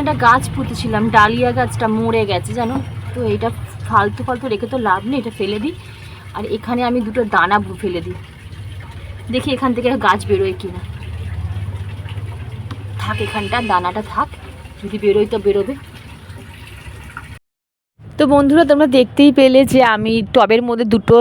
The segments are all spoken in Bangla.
একটা গাছ পুঁতেছিলাম, ডালিয়া গাছটা মরে গেছে জানো তো। এটা ফালতু ফালতু রেখে তো লাভ নেই, এটা ফেলে দিই। আর এখানে আমি দুটো দানা ফেলে দিই, দেখি এখান থেকে গাছ বেরোয় কিনা। থাক, এখানটা দানাটা থাক, যদি বেরোয় তো বেরোবে। তো বন্ধুরা, তোমরা দেখতেই পেলে যে আমি টবের মধ্যে দুটো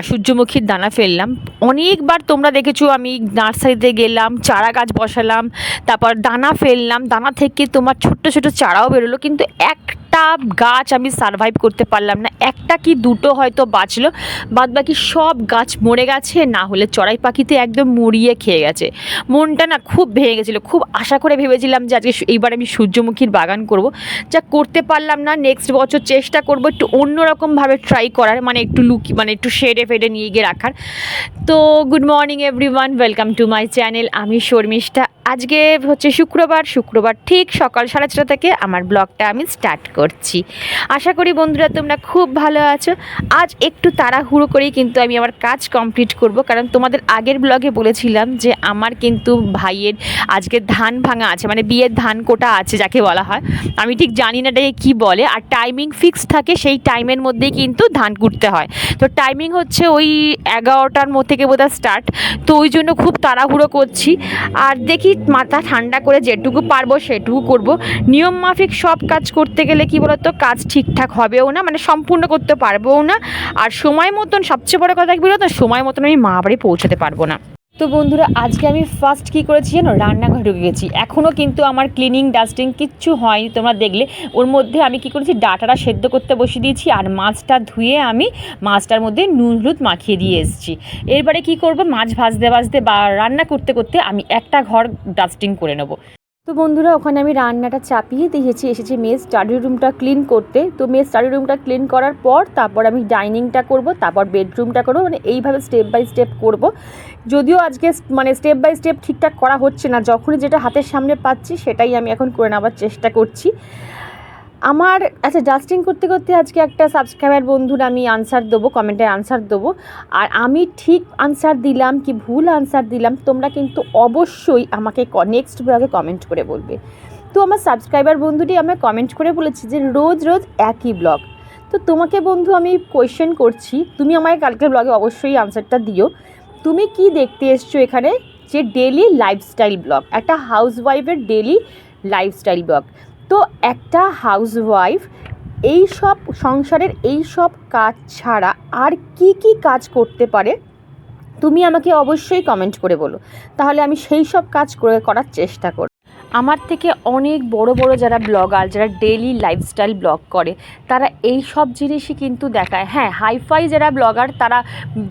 সূর্যমুখীর দানা ফেললাম। অনেকবার তোমরা দেখেছো আমি নার্সারিতে গেলাম, চারা গাছ বসালাম, তারপর দানা ফেললাম, দানা থেকে তোমার ছোট্ট ছোট চারাও বেরোলো, কিন্তু একটা গাছ আমি সারভাইভ করতে পারলাম না। একটা কি দুটো হয়তো বাঁচলো, বাদ বাকি সব গাছ মরে গেছে, না হলে চড়াই পাখিতে একদম মুড়িয়ে খেয়ে গেছে। মনটা না খুব ভেঙে গেছিলো। খুব আশা করে ভেবেছিলাম যে আজকে এইবার আমি সূর্যমুখীর বাগান করব, যা করতে পারলাম না। নেক্সট বছর চেষ্টা করবো একটু অন্যরকমভাবে ট্রাই করার, মানে একটু মানে একটু শেডে ফেডে নিয়ে গিয়ে রাখার। তো good morning everyone, welcome to my channel. আমি শর্মিষ্ঠা। আজকে হচ্ছে শুক্রবার ঠিক সকাল 6:30 থেকে আমার ব্লগটা আমি স্টার্ট করছি। আশা করি বন্ধুরা তোমরা খুব ভালো আছো। আজ একটু তাড়াহুড়ো করেই কিন্তু আমি আমার কাজ কমপ্লিট করব, কারণ তোমাদের আগের ব্লগে বলেছিলাম যে আমার কিন্তু ভাইয়ের আজকে ধান ভাঙা আছে, মানে বিয়ের ধান কোটা আছে যাকে বলা হয়। আমি ঠিক জানি না এটাকে কী বলে, আর টাইমিং ফিক্স থাকে, সেই টাইমের মধ্যেই কিন্তু ধান কুটতে হয়। তো টাইমিং হচ্ছে ওই 11টার থেকে বোধহয় স্টার্ট। তো ওই জন্য খুব তাড়াহুড়ো করছি, আর দেখি মাথা ঠান্ডা করে যেটুকু পারবো সেটুকু করব। নিয়ম মাফিক সব কাজ করতে গেলে কি বলতো, কাজ ঠিকঠাক হবেও না, মানে সম্পূর্ণ করতে পারবোও না। আর সময় মতন, সবচেয়ে বড় কথা কি বলতো, সময় মতন আমি মা বাড়ি পৌঁছাতে পারবো না। তো বন্ধুরা, আজকে আমি ফার্স্ট কী করেছি জানো, রান্নাঘরে ঢুকে গেছি। এখনও কিন্তু আমার ক্লিনিং ডাস্টিং কিচ্ছু হয়নি, তোমরা দেখলে। ওর মধ্যে আমি কী করেছি, ডাটাটা সেদ্ধ করতে বসিয়ে দিয়েছি, আর মাছটা ধুয়ে আমি মাছটার মধ্যে নুন হলুদ মাখিয়ে দিয়ে এসেছি। এরপরে কী করব, মাছ ভাজতে বা রান্না করতে করতে আমি একটা ঘর ডাস্টিং করে নেব। তো বন্ধুরা, ওখানে আমি রান্নাটা চাপিয়ে দিয়েছি, এসেছি মেস স্টাডি রুমটা ক্লিন করতে। তো মেস স্টাডি রুমটা ক্লিন করার পর তারপর আমি ডাইনিংটা করব, তারপর বেডরুমটা করব, মানে এইভাবে স্টেপ বাই স্টেপ করব। যদিও আজকে মানে স্টেপ বাই স্টেপ ঠিকঠাক করা হচ্ছে না, যখনই যেটা হাতের সামনে পাচ্ছি সেটাই আমি এখন করে নেওয়ার চেষ্টা করছি। আমার আচ্ছা, ডাস্টিং করতে করতে আজকে একটা সাবস্ক্রাইবার বন্ধুর আমি আনসার দেবো, কমেন্টে আনসার দেবো। আর আমি ঠিক আনসার দিলাম কি ভুল আনসার দিলাম, তোমরা কিন্তু অবশ্যই আমাকে নেক্সট ব্লগে কমেন্ট করে বলবে। তো আমার সাবস্ক্রাইবার বন্ধুটি আমায় কমেন্ট করে বলেছে যে রোজ রোজ একই ব্লগ। তো তোমাকে বন্ধু আমি কোয়েশ্চেন করছি, তুমি আমায় কালকের ব্লগে অবশ্যই আনসারটা দিও। তুমি কি দেখতে এসছো এখানে, যে ডেলি লাইফস্টাইল ব্লগ, একটা হাউসওয়াইফের ডেলি লাইফস্টাইল ব্লগ। তো একটা হাউসওয়াইফ এই সব সংসারের এই সব কাজ ছাড়া আর কি কি কাজ করতে পারে, তুমি আমাকে অবশ্যই কমেন্ট করে বলো, তাহলে আমি সেই সব কাজ করার চেষ্টা করব। আমার থেকে অনেক বড় বড় যারা ব্লগার, যারা ডেইলি লাইফস্টাইল ব্লগ করে, তারা এই সব জিনিসই কিন্তু দেখায়। হ্যাঁ, হাইফাই যারা ব্লগার তারা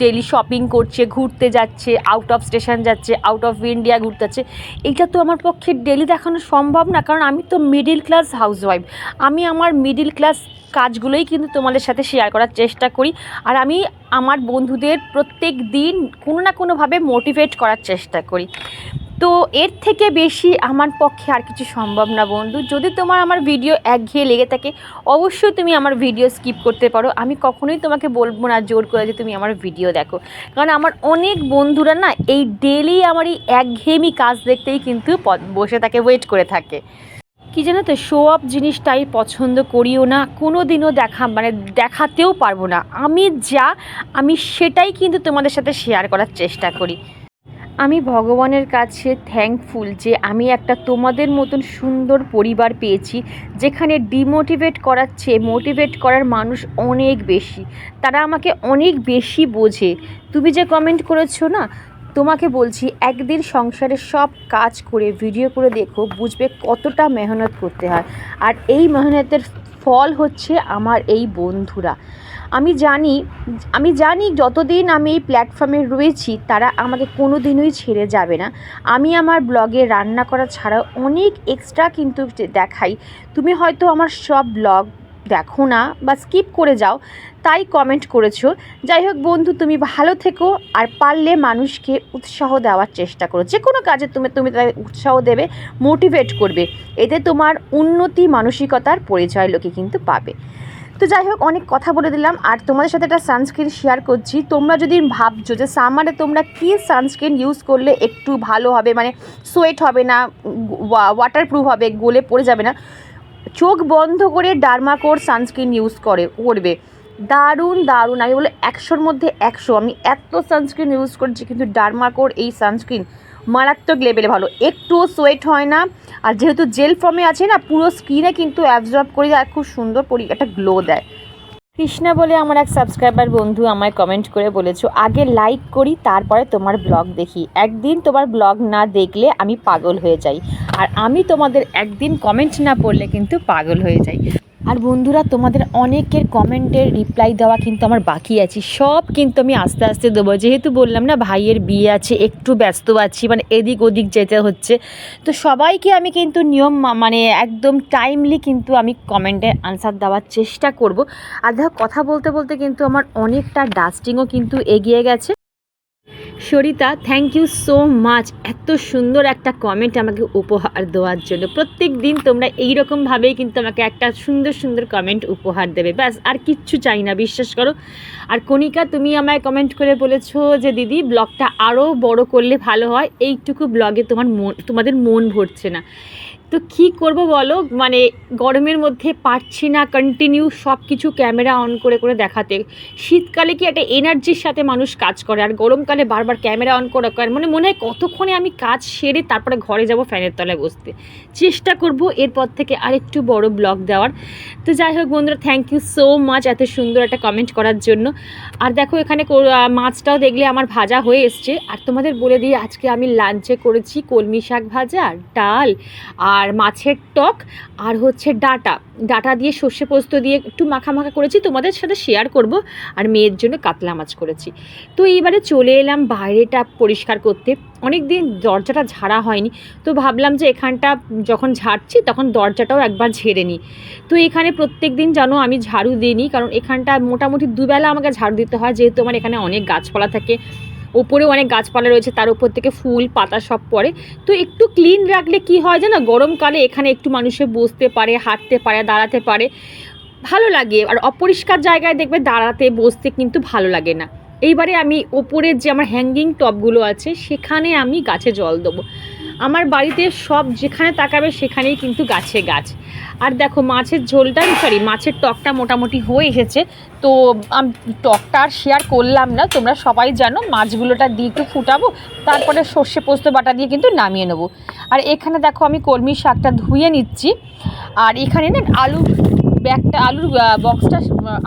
ডেইলি শপিং করছে, ঘুরতে যাচ্ছে, আউট অফ স্টেশন যাচ্ছে, আউট অফ ইন্ডিয়া ঘুরতে যাচ্ছে। এইটা তো আমার পক্ষে ডেইলি দেখানো সম্ভব না, কারণ আমি তো মিডিল ক্লাস হাউসওয়াইফ। আমি আমার মিডিল ক্লাস কাজগুলোই কিন্তু তোমাদের সাথে শেয়ার করার চেষ্টা করি। আর আমি আমার বন্ধুদের প্রত্যেক দিন কোনো না কোনোভাবে মোটিভেট করার চেষ্টা করি। তো এর থেকে বেশি আমার পক্ষে আর কিছু সম্ভব না বন্ধু। যদি তোমার আমার ভিডিও একঘেয়ে লেগে থাকে, অবশ্যই তুমি আমার ভিডিও স্কিপ করতে পারো। আমি কখনোই তোমাকে বলবো না জোর করে যে তুমি আমার ভিডিও দেখো, কারণ আমার অনেক বন্ধুরা না এই ডেলি আমার এই একঘেয়েমি কাজ দেখতেই কিন্তু বসে থাকে, ওয়েট করে থাকে। কি জানো তো, শো অফ জিনিসটাই পছন্দ করিও না, কোনো দিনও দেখাতেও পারবো না। আমি সেটাই কিন্তু তোমাদের সাথে শেয়ার করার চেষ্টা করি। আমি ভগবানের কাছে থ্যাঙ্কফুল যে আমি একটা তোমাদের মতন সুন্দর পরিবার পেয়েছি, যেখানে ডিমোটিভেট করার চেয়ে মোটিভেট করার মানুষ অনেক বেশি। তারা আমাকে অনেক বেশি বোঝে। তুমি যে কমেন্ট করেছো না, তোমাকে বলছি একদিন সংসারের সব কাজ করে ভিডিও করে দেখো, বুঝবে কতটা মেহনত করতে হয়। আর এই মেহনতের ফল হচ্ছে আমার এই বন্ধুরা। আমি জানি যতদিন আমি এই প্ল্যাটফর্মে রয়েছি তারা আমাকে কোনো দিনই ছেড়ে যাবে না। আমি আমার ব্লগে রান্না করা ছাড়াও অনেক এক্সট্রা কিন্তু দেখাই। তুমি হয়তো আমার সব ব্লগ দেখো না বা স্কিপ করে যাও, তাই কমেন্ট করেছো। যাই হোক বন্ধু, তুমি ভালো থেকো, আর পারলে মানুষকে উৎসাহ দেওয়ার চেষ্টা করো। যে কোনো কাজে তুমি তাদের উৎসাহ দেবে, মোটিভেট করবে, এতে তোমার উন্নতি মানসিকতার পরিচয় লোকে কিন্তু পাবে। তো যাই হোক, অনেক কথা বলে দিলাম। আর তোমাদের সাথে একটা সানস্ক্রিন শেয়ার করছি। তোমরা যদি ভাবছো যে সামারে তোমরা কী সানস্ক্রিন ইউজ করলে একটু ভালো হবে, মানে সোয়েট হবে না, ওয়াটারপ্রুফ হবে, গলে পড়ে যাবে না, চোখ বন্ধ করে ডার্মাকোর সানস্ক্রিন ইউজ করবে, দারুণ দারুণ। আমি বলে 100-র মধ্যে 100। আমি এত সানস্ক্রিন ইউজ করেছি, কিন্তু ডার্মাকোর এই সানস্ক্রিন মারাত্মক লেভেলে ভালো, একটুও সোয়েট হয় না। আর যেহেতু জেল ফর্মে আছে না, পুরো স্কিনে কিন্তু অ্যাবজর্ব করে আর খুব সুন্দর একটা গ্লো দেয়। কৃষ্ণা বলে আমার এক সাবস্ক্রাইবার বন্ধু আমায় কমেন্ট করে বলেছো, আগে লাইক করি তারপরে তোমার ব্লগ দেখি, একদিন তোমার ব্লগ না দেখলে আমি পাগল হয়ে যাই। আর আমি তোমাদের একদিন কমেন্ট না পড়লে কিন্তু পাগল হয়ে যাই। আর বন্ধুরা, তোমাদের অনেকের কমেন্টের রিপ্লাই দেওয়া কিন্তু আমার বাকি আছে, সব কিন্তু আমি আস্তে আস্তে দেবো। যেহেতু বললাম না ভাইয়ের বিয়ে আছে, একটু ব্যস্ত আছি, মানে এদিক ওদিক যেতে হচ্ছে, তো সবাইকে আমি কিন্তু নিয়ম মানে একদম টাইমলি কিন্তু আমি কমেন্টের আনসার দেওয়ার চেষ্টা করব। আর দেখো, কথা বলতে বলতে কিন্তু আমার অনেকটা ডাস্টিংও কিন্তু এগিয়ে গেছে। Sarita, thank you so much এত সুন্দর একটা কমেন্ট আমাকে উপহার দেওয়ার জন্য। প্রত্যেক দিন তোমরা এইরকমভাবেই কিন্তু আমাকে একটা সুন্দর সুন্দর কমেন্ট উপহার দেবে, ব্যাস আর কিচ্ছু চাই না, বিশ্বাস করো। আর কণিকা, তুমি আমায় কমেন্ট করে বলেছো যে দিদি ব্লগটা আরও বড় করলে ভালো হয়, এইটুকু ব্লগে তোমাদের মন ভরছে না। তো কী করব বলো, মানে গরমের মধ্যে পারছি না কন্টিনিউ সব কিছু ক্যামেরা অন করে করে দেখাতে। শীতকালে কি একটা এনার্জির সাথে মানুষ কাজ করে, আর গরমকালে বারবার ক্যামেরা অন করে মনে হয় কতক্ষণে আমি কাজ সেরে তারপরে ঘরে যাব ফ্যানের তলায় বসতে। চেষ্টা করব এরপর থেকে আরেকটু বড় ব্লগ দেওয়ার। তো যাই হোক বন্ধুরা, থ্যাংক ইউ সো মাচ এত সুন্দর একটা কমেন্ট করার জন্য। আর দেখো, এখানে মাছটাও দেখলে আমার ভাজা হয়ে এসছে। আর তোমাদের বলে দিই, আজকে আমি লাঞ্চে করেছি কলমি শাক ভাজা, ডাল, আর মাছের টক, আর হচ্ছে ডাটা দিয়ে সর্ষে পোস্ত দিয়ে একটু মাখা করেছি, তোমাদের সাথে শেয়ার করব। আর মেয়ের জন্য কাতলা মাছ করেছি। তো এইবারে চলে এলাম বাইরেটা পরিষ্কার করতে। অনেক দিন দরজাটা ঝাড়া হয়নি, তো ভাবলাম যে এখানটা যখন ঝাড়ছি তখন দরজাটাও একবার ঝেড়ে নিই। তো এখানে প্রত্যেক দিন জানো আমি ঝাড়ু দিইনি, কারণ এখানটা মোটামুটি দুবেলা আমাকে ঝাড়ু দিতে হয়, যেহেতু আমার এখানে অনেক গাছপালা থাকে, ওপরেও অনেক গাছপালা রয়েছে, তার উপর থেকে ফুল পাতা সব পড়ে। তো একটু ক্লিন রাখলে কি হয় জানো, গরমকালে এখানে একটু মানুষে বসতে পারে, হাঁটতে পারে, দাঁড়াতে পারে, ভালো লাগে। আর অপরিষ্কার জায়গায় দেখবে দাঁড়াতে বসতে কিন্তু ভালো লাগে না। এইবারে আমি ওপরের যে আমার হ্যাঙ্গিং টবগুলো আছে সেখানে আমি গাছে জল দেবো। আমার বাড়িতে সব যেখানে তাকাবে সেখানেই কিন্তু গাছে গাছ। আর দেখো, মাছের ঝোলটা মাছের টকটা মোটামুটি হয়ে এসেছে। তো আমি টকটা আর শেয়ার করলাম না, তোমরা সবাই জানো। মাছগুলোটা দিয়ে একটু ফুটাবো, তারপরে সর্ষে পোস্ত বাটা দিয়ে কিন্তু নামিয়ে নেবো। আর এখানে দেখো, আমি কলমি শাকটা ধুয়ে নিচ্ছি। আর এখানে না আলুর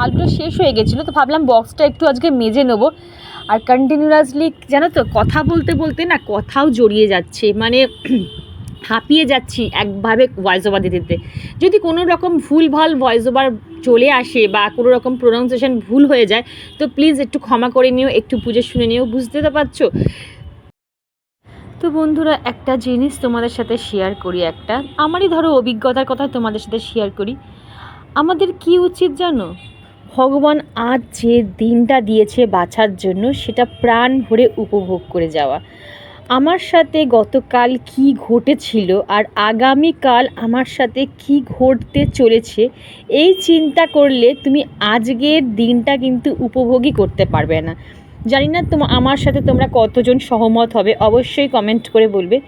আলুটা শেষ হয়ে গেছিলো, তো ভাবলাম বক্সটা একটু আজকে মেজে নেবো। আর কন্টিনিউয়াসলি জানো তো, কথা বলতে বলতে না কথাও জড়িয়ে যাচ্ছে, মানে হাঁপিয়ে যাচ্ছি একভাবে ভয়েস ওভার দিতে। যদি কোনো রকম ভুলভাল ভয়েস ওভার চলে আসে বা কোনো রকম প্রোনাউন্সিয়েশন ভুল হয়ে যায়, তো প্লিজ একটু ক্ষমা করে নিও, একটু বুঝে শুনে নিও, বুঝতে তো পারছো। তো বন্ধুরা, একটা জিনিস তোমাদের সাথে শেয়ার করি, একটা আমারই ধরো অভিজ্ঞতার কথা তোমাদের সাথে শেয়ার করি। আমাদের কি উচিত জানো, ভগবান আজ যে দিনটা দিয়েছে বাঁচার জন্য, সেটা প্রাণ ভরে উপভোগ করে যাওয়া। আমার সাথে গতকাল কি ঘটেছিল আর আগামীকাল আমার সাথে কি ঘটতে চলেছে, এই চিন্তা করলে তুমি আজকের দিনটা কিন্তু উপভোগই করতে পারবে না। জানি না আমার সাথে তোমরা কতজন সহমত হবে, অবশ্যই কমেন্ট করে বলবে।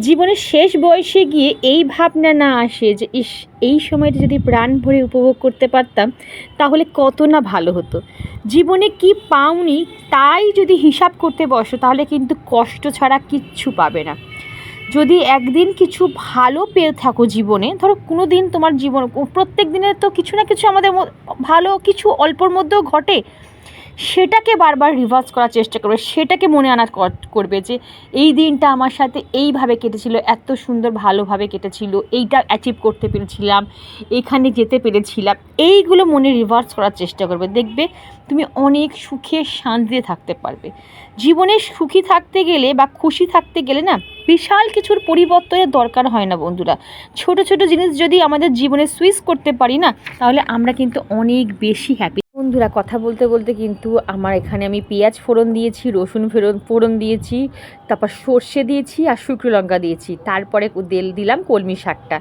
জীবনের শেষ বয়সে গিয়ে এই ভাবনা না আসে যে ইস, এই সময়টা যদি প্রাণ ভরে উপভোগ করতে পারতাম তাহলে কত না ভালো হতো। জীবনে কি পাওনি তাই যদি হিসাব করতে বসো, তাহলে কিন্তু কষ্ট ছাড়া কিচ্ছু পাবে না। যদি একদিন কিছু ভালো পেয়ে থাকো জীবনে, ধরো কোনো দিন তোমার জীবন, প্রত্যেক দিনের তো কিছু না কিছু আমাদের ভালো কিছু অল্পর মধ্যেও ঘটে, সেটাকে বারবার রিভার্স করার চেষ্টা করবে, সেটাকে মনে আনা করবে যে এই দিনটা আমার সাথে এইভাবে কেটেছিল, এত সুন্দর ভালোভাবে কেটেছিল, এইটা অ্যাচিভ করতে পেরেছিলাম, এখানে যেতে পেরেছিলাম, এইগুলো মনে রিভার্স করার চেষ্টা করবে। দেখবে তুমি অনেক সুখে শান্তিতে থাকতে পারবে। জীবনে সুখী থাকতে গেলে বা খুশি থাকতে গেলে না বিশাল কিছুর পরিবর্তনের দরকার হয় না বন্ধুরা। ছোট ছোট জিনিস যদি আমাদের জীবনে সুইচ করতে পারি না, তাহলে আমরা কিন্তু অনেক বেশি হ্যাপি। বন্ধুরা, কথা বলতে বলতে কিন্তু আমার এখানে আমি পেঁয়াজ ফোড়ন দিয়েছি, রসুন ফোড়ন দিয়েছি, তারপর সর্ষে দিয়েছি আর শুকনো লঙ্কা দিয়েছি, তারপরে দিলাম কলমি শাকটা।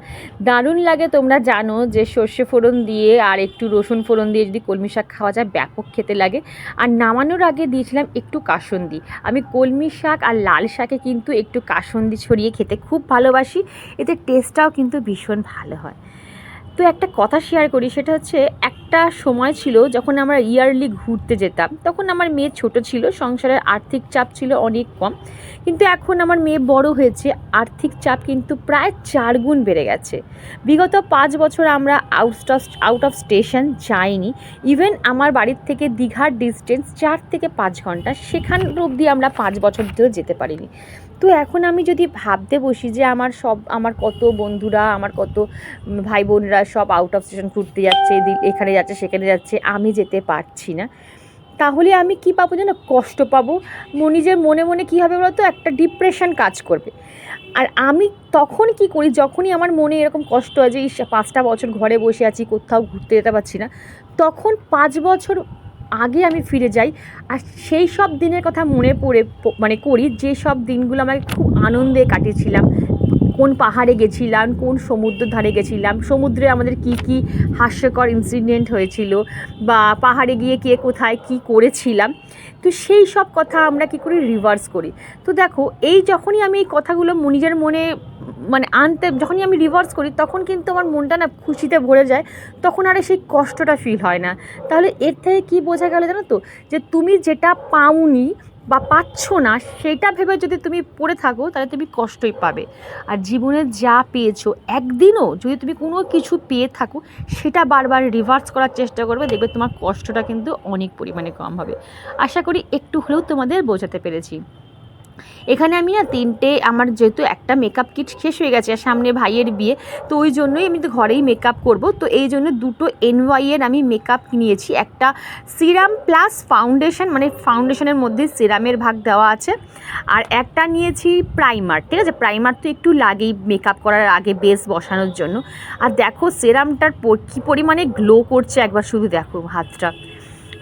দারুণ লাগে, তোমরা জানো যে সর্ষে ফোড়ন দিয়ে আর একটু রসুন ফোড়ন দিয়ে যদি কলমি শাক খাওয়া যায় ব্যাপক খেতে লাগে। আর নামানোর আগে দিয়েছিলাম একটু কাসুন্দি। আমি কলমি শাক আর লাল শাকে কিন্তু একটু কাসুন্দি ছড়িয়ে খেতে খুব ভালোবাসি, এতে টেস্টটাও কিন্তু ভীষণ ভালো হয়। তো একটা কথা শেয়ার করি, সেটা হচ্ছে একটা সময় ছিল যখন আমরা ইয়ারলি ঘুরতে যেতাম, তখন আমার মেয়ে ছোট ছিল, সংসারের আর্থিক চাপ ছিল অনেক কম। কিন্তু এখন আমার মেয়ে বড় হয়েছে, আর্থিক চাপ কিন্তু প্রায় 4 গুণ বেড়ে গেছে। বিগত 5 বছর আমরা আউট অফ স্টেশন যাইনি। ইভেন আমার বাড়ির থেকে দীঘার ডিস্টেন্স 4 থেকে 5 ঘন্টা, সেখান অবধি আমরা 5 বছর ধরে যেতে পারিনি। তো এখন আমি যদি ভাবতে বসি যে আমার কত বন্ধুরা, আমার কত ভাই বোনরা সব আউট অফ স্টেশন ঘুরতে যাচ্ছে, এখানে যাচ্ছে সেখানে যাচ্ছে, আমি যেতে পারছি না, তাহলে আমি কি পাবো জানো? কষ্ট পাবো। নিজের মনে মনে কী হবে বলো তো, একটা ডিপ্রেশন কাজ করবে। আর আমি তখন কি করি, যখনই আমার মনে এরকম কষ্ট হয় যে 5টা বছর ঘরে বসে আছি, কোথাও ঘুরতে যেতে পারছি না, তখন 5 বছর আগে আমি ফিরে যাই। আর সেই সব দিনের কথা মনে পড়ে করি, যে সব দিনগুলো আমাকে খুব আনন্দে কাটিয়েছিলাম। কোন পাহাড়ে গেছিলাম, কোন সমুদ্র ধারে গেছিলাম, সমুদ্রে আমাদের কি কি হাস্যকর ইনসিডেন্ট হয়েছিল, বা পাহাড়ে গিয়ে কে কোথায় কি করেছিলাম। তো সেই সব কথা আমরা কি করি, রিভার্স করি। তো দেখো, যখনই আমি এই কথাগুলো নিজের মনে যখনই আমি রিভার্স করি, তখন কিন্তু আমার মনটা না খুশিতে ভরে যায়, তখন আর সেই কষ্টটা ফিল হয় না। তাহলে এর থেকে কী বোঝা গেল জানো তো, যে তুমি যেটা পাওনি বা পাচ্ছ না, সেটা ভেবে যদি তুমি পড়ে থাকো, তাহলে তুমি কষ্টই পাবে। আর জীবনে যা পেয়েছো, একদিনও যদি তুমি কোনো কিছু পেয়ে থাকো, সেটা বারবার রিভার্স করার চেষ্টা করবে, দেখবে তোমার কষ্টটা কিন্তু অনেক পরিমাণে কম হবে। আশা করি একটু হলেও তোমাদের বোঝাতে পেরেছি। এখানে আমি না 3টে, আমার যেহেতু একটা মেকআপ কিট শেষ হয়ে গেছে, আর সামনে ভাইয়ের বিয়ে, তো ওই জন্যই আমি তো ঘরেই মেকআপ করব। তো এই জন্য 2টো NY এর আমি মেকআপ নিয়েছি, একটা সিরাম প্লাস ফাউন্ডেশন, ফাউন্ডেশনের মধ্যে সিরামের ভাগ দেওয়া আছে, আর একটা নিয়েছি প্রাইমার। ঠিক আছে, প্রাইমার তো একটু লাগেই মেকআপ করার আগে বেস বসানোর জন্য। আর দেখো সিরামটার কী পরিমাণে গ্লো করছে, একবার শুধু দেখো হাতটা।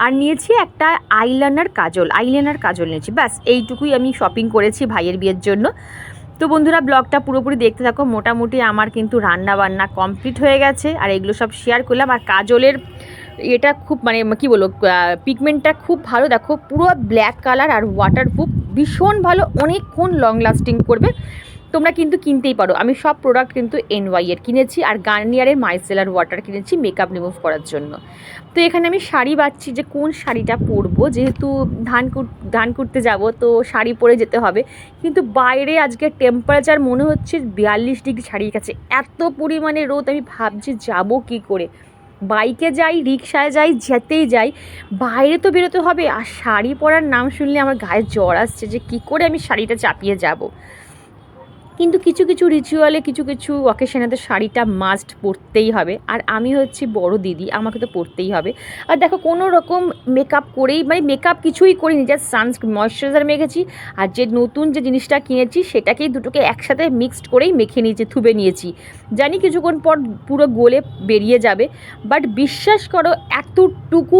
আর নিয়েছি একটা আইলাইনার কাজল নিয়েছি। ব্যাস এইটুকুই আমি শপিং করেছি ভাইয়ের বিয়ের জন্য। তো বন্ধুরা, ব্লগটা পুরোপুরি দেখতে থাকো। মোটামুটি আমার কিন্তু রান্না বান্না কমপ্লিট হয়ে গেছে, আর এগুলো সব শেয়ার করলাম। আর কাজলের এটা খুব কী বলবো, পিগমেন্টটা খুব ভালো, দেখো পুরো ব্ল্যাক কালার আর ওয়াটারপ্রুফ, ভীষণ ভালো, অনেকক্ষণ লং লাস্টিং করবে। তোমরা কিন্তু কিনতেই পারো। আমি সব প্রোডাক্ট কিন্তু NY এর কিনেছি, আর গার্নিয়ারের মাইসেলার ওয়াটার কিনেছি মেকআপ রিমুভ করার জন্য। তো এখানে আমি শাড়ি বাছছি যে কোন শাড়িটা পরবো, যেহেতু ধান করতে যাব, তো শাড়ি পরে যেতে হবে। কিন্তু বাইরে আজকে টেম্পারেচার মনে হচ্ছে 42 ডিগ্রি ছাড়িয়ে গেছে, এত পরিমাণে রোদ। আমি ভাবছি যাব কি করে, বাইকে যাই, রিক্সায় যাই, যেতেই যাই, বাইরে তো বেরোতে হবে। আর শাড়ি পরার নাম শুনলে আমার গায়ে জ্বর আসছে, যে কী করে আমি শাড়িটা চাপিয়ে যাব। কিন্তু কিছু কিছু রিচুয়ালে, কিছু কিছু অকেশনে তো শাড়িটা মাস্ট পরতেই হবে। আর আমি হচ্ছি বড় দিদি, আমাকে তো পরতেই হবে। আর দেখো, কোনো রকম মেকআপ করেই, মেকআপ কিছুই করিনি, জাস্ট ময়শ্চারাইজার মেখেছি। আর যে নতুন যে জিনিসটা কিনেছি, সেটাকেই দুটোকে একসাথে মিক্সড করেই মেখে নিয়েছি, থুবে নিয়েছি। জানি কিছুক্ষণ পর পুরো গলে বেরিয়ে যাবে, বাট বিশ্বাস করো, এতটুকু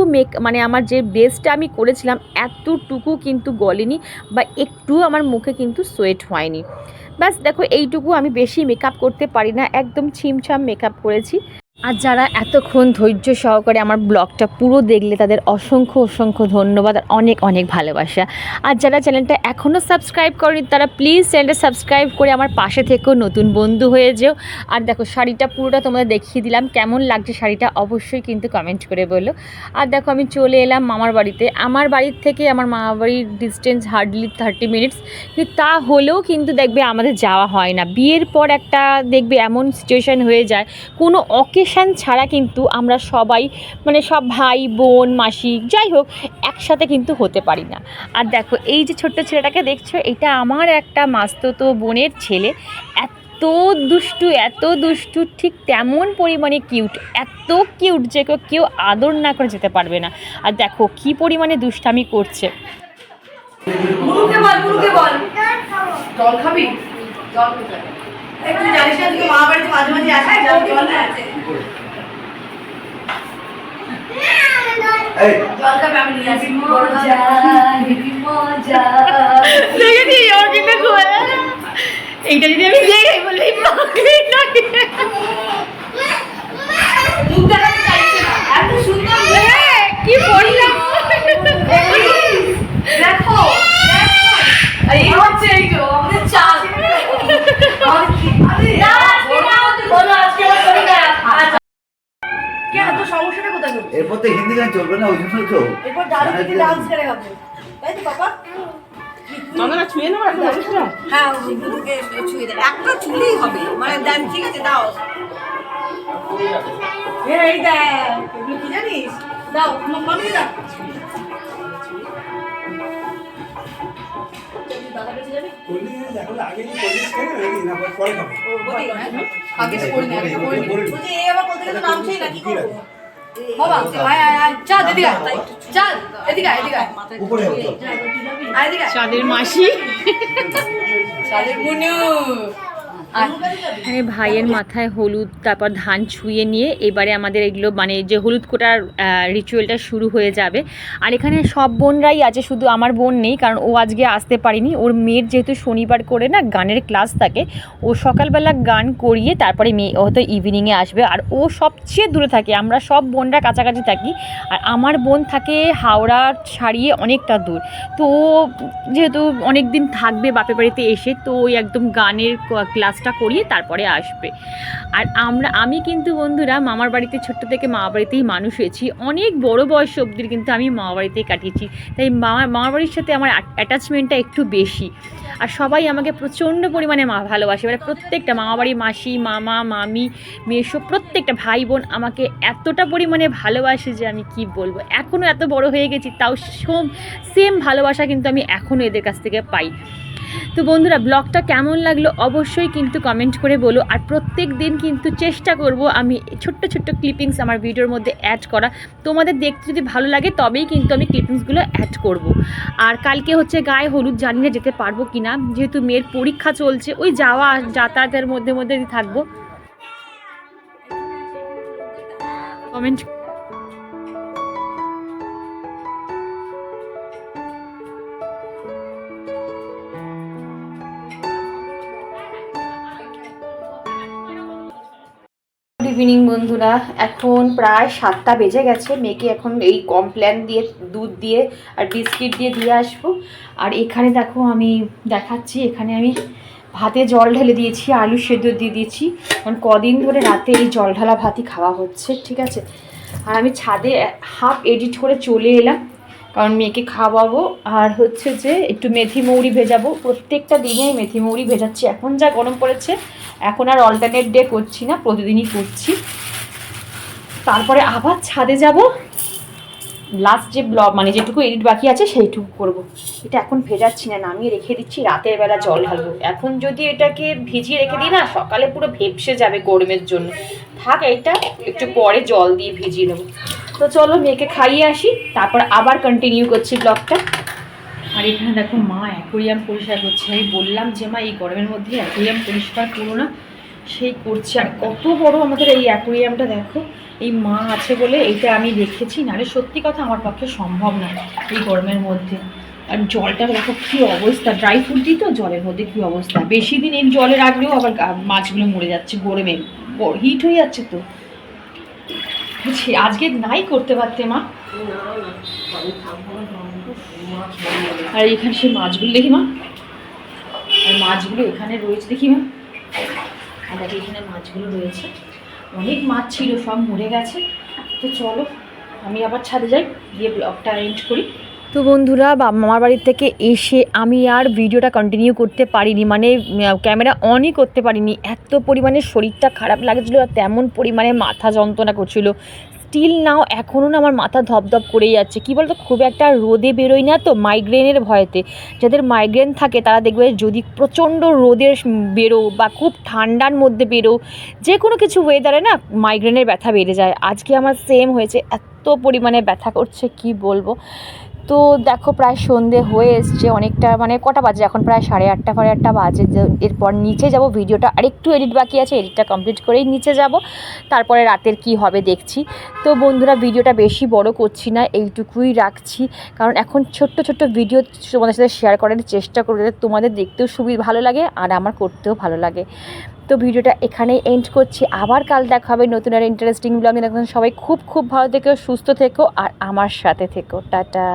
আমার যে বেসটা আমি করেছিলাম, এতটুকু কিন্তু গলেনি, বা একটু আমার মুখে কিন্তু সোয়েট হয়নি। ব্যাস দেখো, এইটুকু। আমি বেশি মেকআপ করতে পারি না, একদম ছিমছাম মেকআপ করেছি। আর যারা এতক্ষণ ধৈর্য সহকারে আমার ব্লগটা পুরো দেখলে, তাদের অসংখ্য অসংখ্য ধন্যবাদ আর অনেক অনেক ভালোবাসা। আর যারা চ্যানেলটা এখনও সাবস্ক্রাইব করেনি, তারা প্লিজ চ্যানেলটা সাবস্ক্রাইব করে আমার পাশে থেকেও নতুন বন্ধু হয়ে যেও। আর দেখো, শাড়িটা পুরোটা তোমাদের দেখিয়ে দিলাম, কেমন লাগছে শাড়িটা অবশ্যই কিন্তু কমেন্ট করে বলো। আর দেখো, আমি চলে এলাম মামার বাড়িতে। আমার বাড়ির থেকে আমার মামার বাড়ির ডিস্টেন্স হার্ডলি 30 মিনিটস, কিন্তু তা হলেও কিন্তু দেখবে আমাদের যাওয়া হয় না। বিয়ের পর একটা দেখবে এমন সিচুয়েশান হয়ে যায়, কোনো ছাড়া কিন্তু আমরা সবাই, সব ভাই বোন মাসি যাই হোক, একসাথে কিন্তু হতে পারি না। আর দেখো, এই যে ছোট্ট ছেলেটাকে দেখছো, এটা আমার একটা মাস্তুতো বোনের ছেলে। এত দুষ্টু, ঠিক তেমন পরিমাণে কিউট, এত কিউট যে কেউ আদর না করে যেতে পারবে না। আর দেখো কি পরিমাণে দুষ্টামি করছে। জল খাবি? জল একটু জানিস না, তুই মা বাড়িতে মাঝে মাঝে আসিস, জল আছে। জল খাবে, আমি নিয়ে আসি। মজা দেখেছি ওর কিন্তু এইটা যদি আমি দেখে বললেই এত সুন্দর কি বললাম, দেখো এই হচ্ছে এই তো আমাদের চাল। কেন তো সমস্যাটা কোথায় তোর? এরপর তো হিন্দি গান চলবে না, ওই জন্য তো এরপর দাদু দিদি ডান্স করে হবে, তাই তো পাপা? আমরা ছুঁয়ে নেবো এখন মানুষটা। হ্যাঁ ওগুলোকে ছুঁয়ে দেয়, একটা চুলেই হবে মানে দেন, ঠিক আছে দাও। এই দেখ এগুলো কি জানিস, দাও মামি দাও। দাদা কাছে যাবি? আগে তো করি না, আগে তো করি না। বলছি এই আবার বলতে গেলে নামছেই না, কি করবো? বাবা আয় আয় আয়, চল এদিকে আয়, চল এদিকে আয়, এদিকে আয়, উপরে যাবো, চল। আয় এদিকে আয়। চাঁদের মাসি চাঁদের বুনু। এখানে ভাইয়ের মাথায় হলুদ, তারপর ধান ছুঁয়ে নিয়ে এবারে আমাদের এগুলো মানে যে হলুদ কোটার রিচুয়ালটা শুরু হয়ে যাবে। আর এখানে সব বোনরাই আছে, শুধু আমার বোন নেই, কারণ ও আজকে আসতে পারেনি। ওর মেয়ের যেহেতু শনিবার করে না গানের ক্লাস থাকে, ও সকালবেলা গান করিয়ে তারপরে মেয়ে হয়তো ইভিনিংয়ে আসবে। আর ও সবচেয়ে দূরে থাকে, আমরা সব বোনরা কাছাকাছি থাকি, আর আমার বোন থাকে হাওড়া ছাড়িয়ে অনেকটা দূর। তো ও যেহেতু অনেক দিন থাকবে বাপের বাড়িতে এসে, তো ওই একদম গানের ক্লাসটা করিয়ে তারপরে আসবে। আর আমি কিন্তু বন্ধুরা মামার বাড়িতে ছোট্ট থেকে মামার বাড়িতেই মানুষ হয়েছি, অনেক বড় বয়স অবধি কিন্তু আমি মামার বাড়িতেই কাটিয়েছি, তাই মামার বাড়ির সাথে আমার অ্যাটাচমেন্টটা একটু বেশি। আর সবাই আমাকে প্রচণ্ড পরিমাণে ভালোবাসে, এবার প্রত্যেকটা মামাবাড়ির মাসি, মামা, মামি, মেসো, প্রত্যেকটা ভাই বোন আমাকে এতটা পরিমাণে ভালোবাসে যে আমি কি বলবো। এখনও এত বড় হয়ে গেছি, তাও সেম ভালোবাসা কিন্তু আমি এখনও এদের কাছ থেকে পাই। তো বন্ধুরা ব্লগটা কেমন লাগলো অবশ্যই কিন্তু কমেন্ট করে বলো। আর প্রত্যেক দিন কিন্তু চেষ্টা করব আমি ছোট্ট ছোট্ট ক্লিপিংস আমার ভিডিওর মধ্যে অ্যাড করা, তোমাদের দেখতে যদি ভালো লাগে তবেই কিন্তু আমি ক্লিপিংসগুলো অ্যাড করব। আর কালকে হচ্ছে গায়ে হলুদ, জানি না যেতে পারবো কি না, যেহেতু মেয়ের পরীক্ষা চলছে, ওই যাওয়া যাতায়াতের মধ্যে থাকবো। কমেন্ট গুড ইভিনিং বন্ধুরা, এখন প্রায় 7টা বেজে গেছে। মেয়েকে এখন এই কমপ্ল্যান দিয়ে, দুধ দিয়ে আর বিস্কিট দিয়ে আসবো। আর এখানে দেখো আমি দেখাচ্ছি, এখানে আমি ভাতে জল ঢেলে দিয়েছি, আলু সেদ্ধ দিয়ে দিয়েছি, কারণ কদিন ধরে রাতে এই জল ঢালা ভাতই খাওয়া হচ্ছে, ঠিক আছে। আর আমি ছাদে হাফ এডিট করে চলে এলাম, কারণ মেয়েকে খাওয়াবো। আর হচ্ছে যে একটু মেথি মৌরি ভেজাবো, প্রত্যেকটা দিনেই মেথি মৌরি ভেজাচ্ছি। এখন যা গরম পড়েছে, এখন আর অল্টারনেট ডে করছি না, প্রতিদিনই করছি। তারপরে আবার ছাদে যাব, লাস্ট যে ব্লগ মানে যেটুকু এডিট বাকি আছে সেইটুকু করব। এটা এখন ভেজাচ্ছি না, নামিয়ে রেখে দিচ্ছি, রাতের বেলা জল ঢালবো। এখন যদি এটাকে ভিজিয়ে রেখে দিই না, সকালে পুরো ভেপসে যাবে গরমের জন্য। থাক, এটা একটু পরে জল দিয়ে ভিজিয়ে নেবো। তো চলো মেয়েকে খাইয়ে আসি, তারপর আবার কন্টিনিউ করছি ব্লগটা। আর এখানে দেখো মা অ্যাকোরিয়াম পরিষ্কার করছে। আমি বললাম যে মা এই গরমের মধ্যে অ্যাকোরিয়াম পরিষ্কার করো না, সেই করছে। আর কত বড় আমাদের এই অ্যাকোরিয়ামটা দেখো, এই মা আছে বলে এটা আমি রেখেছি, নাহলে সত্যি কথা আমার পক্ষে সম্ভব না এই গরমের মধ্যে। আর জলটা দেখো কী অবস্থা, ড্রাই ফ্রুট দিই তো জলের মধ্যে কী অবস্থা। বেশি দিন এই জলে রাখলেও আবার মাছগুলো মরে যাচ্ছে, গরমে হিট হয়ে যাচ্ছে। তো বুঝছি আজকে নাই করতে পারতে মা। আর এখানে সেই মাছগুলো দেখি মা, আর মাছগুলো এখানে রয়েছে দেখি মা। আর দেখি এখানে মাছগুলো রয়েছে, অনেক মাছ ছিল, সব মরে গেছে। তো চলো আমি আবার ছাদে যাই, গিয়ে ব্লগটা এন্ড করি। তো বন্ধুরা মামার বাড়ির থেকে এসে আমি আর ভিডিওটা কন্টিনিউ করতে পারিনি, মানে ক্যামেরা অনই করতে পারিনি। এত পরিমাণে শরীরটা খারাপ লাগছিলো, আর তেমন পরিমাণে মাথা যন্ত্রণা করছিলো। স্টিল নাও এখনও না আমার মাথা ধপধপ করেই যাচ্ছে। কী বলতো, খুব একটা রোদে বেরোই না তো, মাইগ্রেনের ভয়েতে। যাদের মাইগ্রেন থাকে তারা দেখবে যদি প্রচণ্ড রোদের বেরো বা খুব ঠান্ডার মধ্যে বেরো, যে কোনো কিছু ওয়েদারে না মাইগ্রেনের ব্যথা বেড়ে যায়। আজকে আমার সেম হয়েছে, এত পরিমাণে ব্যথা করছে কি বলবো। তো দেখো প্রায় সন্ধে হয়ে এসছে অনেকটা, মানে কটা বাজে এখন, প্রায় 8:30 8:30 বাজে। এরপর নিচে যাব, ভিডিওটা আরেকটু এডিট বাকি আছে, এডিটটা কমপ্লিট করেই নিচে যাব, তারপরে রাতের কি হবে দেখছি। তো বন্ধুরা ভিডিওটা বেশি বড় করছি না, এইটুকুই রাখছি, কারণ এখন ছোট্ট ছোট্ট ভিডিও তোমাদের সাথে শেয়ার করার চেষ্টা করে, তোমাদের দেখতেও ভালো লাগে আর আমার করতেও ভালো লাগে। তো ভিডিওটা এখানেই এন্ড করছি, আবার কাল দেখা হবে নতুন আর ইন্টারেস্টিং ব্লগে। দেখুন সবাই খুব খুব ভালো থেকো, সুস্থ থেকো আর আমার সাথে থেকো। টাটা।